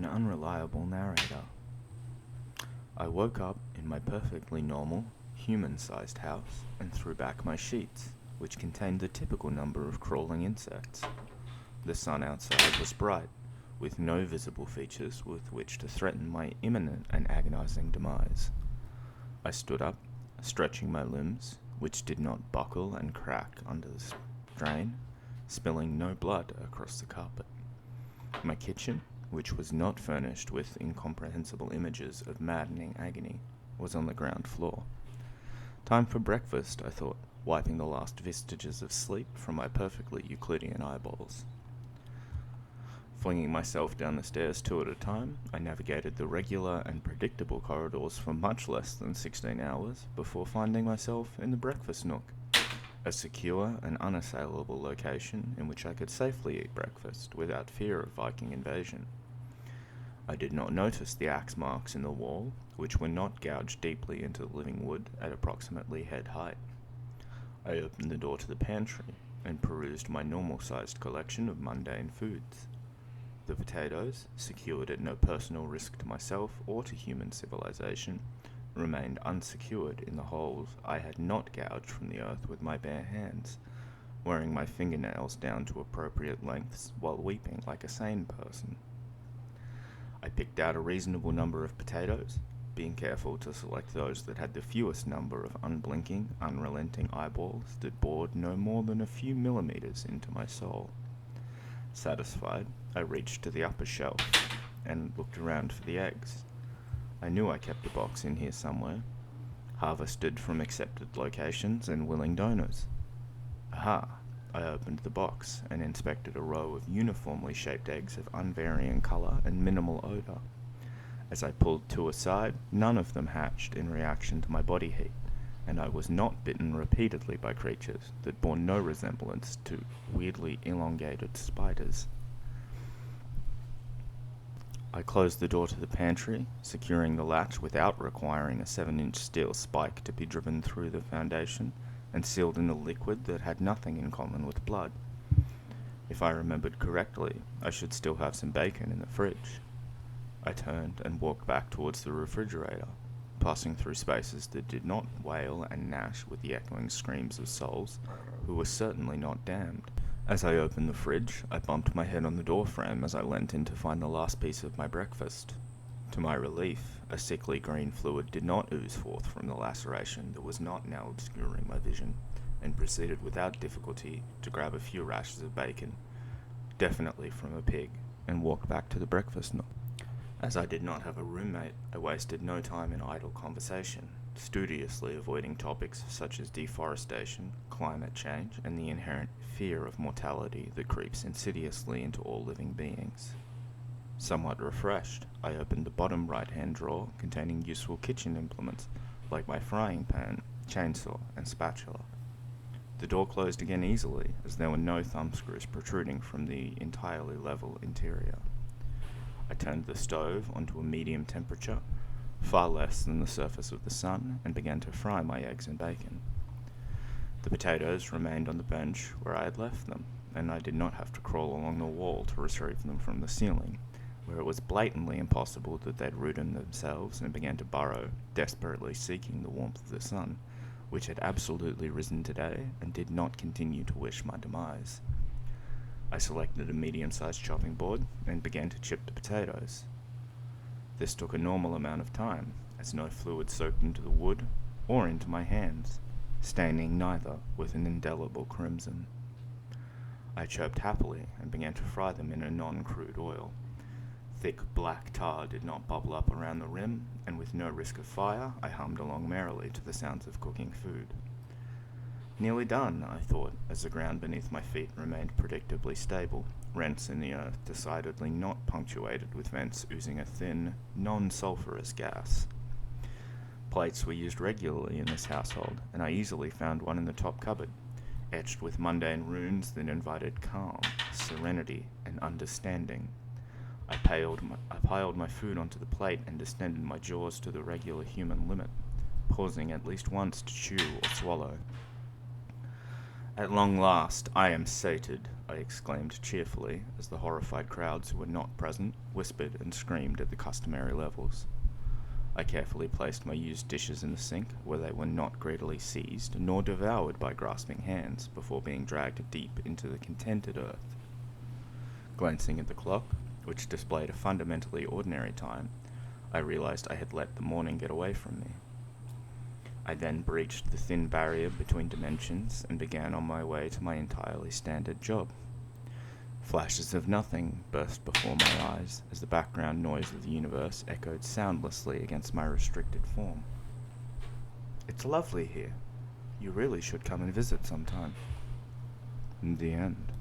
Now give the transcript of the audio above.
An Unreliable Narrator. I woke up in my perfectly normal, human-sized house and threw back my sheets, which contained the typical number of crawling insects. The sun outside was bright, with no visible features with which to threaten my imminent and agonizing demise. I stood up, stretching my limbs, which did not buckle and crack under the strain, spilling no blood across the carpet. My kitchen, which was not furnished with incomprehensible images of maddening agony, was on the ground floor. Time for breakfast, I thought, wiping the last vestiges of sleep from my perfectly Euclidean eyeballs. Flinging myself down the stairs two at a time, I navigated the regular and predictable corridors for much less than 16 hours before finding myself in the breakfast nook, a secure and unassailable location in which I could safely eat breakfast without fear of Viking invasion. I did not notice the axe marks in the wall, which were not gouged deeply into the living wood at approximately head height. I opened the door to the pantry and perused my normal-sized collection of mundane foods. The potatoes, secured at no personal risk to myself or to human civilization, remained unsecured in the holes I had not gouged from the earth with my bare hands, wearing my fingernails down to appropriate lengths while weeping like a sane person. I picked out a reasonable number of potatoes, being careful to select those that had the fewest number of unblinking, unrelenting eyeballs that bored no more than a few millimeters into my soul. Satisfied, I reached to the upper shelf and looked around for the eggs. I knew I kept a box in here somewhere, harvested from accepted locations and willing donors. Aha! I opened the box and inspected a row of uniformly shaped eggs of unvarying color and minimal odor. As I pulled two aside, none of them hatched in reaction to my body heat, and I was not bitten repeatedly by creatures that bore no resemblance to weirdly elongated spiders. I closed the door to the pantry, securing the latch without requiring a 7-inch steel spike to be driven through the foundation, and sealed in a liquid that had nothing in common with blood. If I remembered correctly, I should still have some bacon in the fridge. I turned and walked back towards the refrigerator, passing through spaces that did not wail and gnash with the echoing screams of souls who were certainly not damned. As I opened the fridge, I bumped my head on the doorframe as I leant in to find the last piece of my breakfast. To my relief, a sickly green fluid did not ooze forth from the laceration that was not now obscuring my vision, and proceeded without difficulty to grab a few rashers of bacon, definitely from a pig, and walk back to the breakfast nook. As I did not have a roommate, I wasted no time in idle conversation, studiously avoiding topics such as deforestation, climate change, and the inherent fear of mortality that creeps insidiously into all living beings. Somewhat refreshed, I opened the bottom right-hand drawer containing useful kitchen implements like my frying pan, chainsaw, and spatula. The door closed again easily, as there were no thumbscrews protruding from the entirely level interior. I turned the stove onto a medium temperature, far less than the surface of the sun, and began to fry my eggs and bacon. The potatoes remained on the bench where I had left them, and I did not have to crawl along the wall to retrieve them from the ceiling, where it was blatantly impossible that they'd rooted themselves and began to burrow, desperately seeking the warmth of the sun, which had absolutely risen today and did not continue to wish my demise. I selected a medium-sized chopping board and began to chip the potatoes. This took a normal amount of time, as no fluid soaked into the wood or into my hands, staining neither with an indelible crimson. I chirped happily and began to fry them in a non-crude oil. Thick black tar did not bubble up around the rim, and with no risk of fire, I hummed along merrily to the sounds of cooking food. Nearly done, I thought, as the ground beneath my feet remained predictably stable, rents in the earth decidedly not punctuated with vents oozing a thin, non-sulphurous gas. Plates were used regularly in this household, and I easily found one in the top cupboard, etched with mundane runes that invited calm, serenity, and understanding. I piled my food onto the plate and distended my jaws to the regular human limit, pausing at least once to chew or swallow. At long last, I am sated, I exclaimed cheerfully, as the horrified crowds who were not present whispered and screamed at the customary levels. I carefully placed my used dishes in the sink, where they were not greedily seized nor devoured by grasping hands before being dragged deep into the contented earth. Glancing at the clock, which displayed a fundamentally ordinary time, I realized I had let the morning get away from me. I then breached the thin barrier between dimensions and began on my way to my entirely standard job. Flashes of nothing burst before my eyes as the background noise of the universe echoed soundlessly against my restricted form. It's lovely here. You really should come and visit sometime. In the end.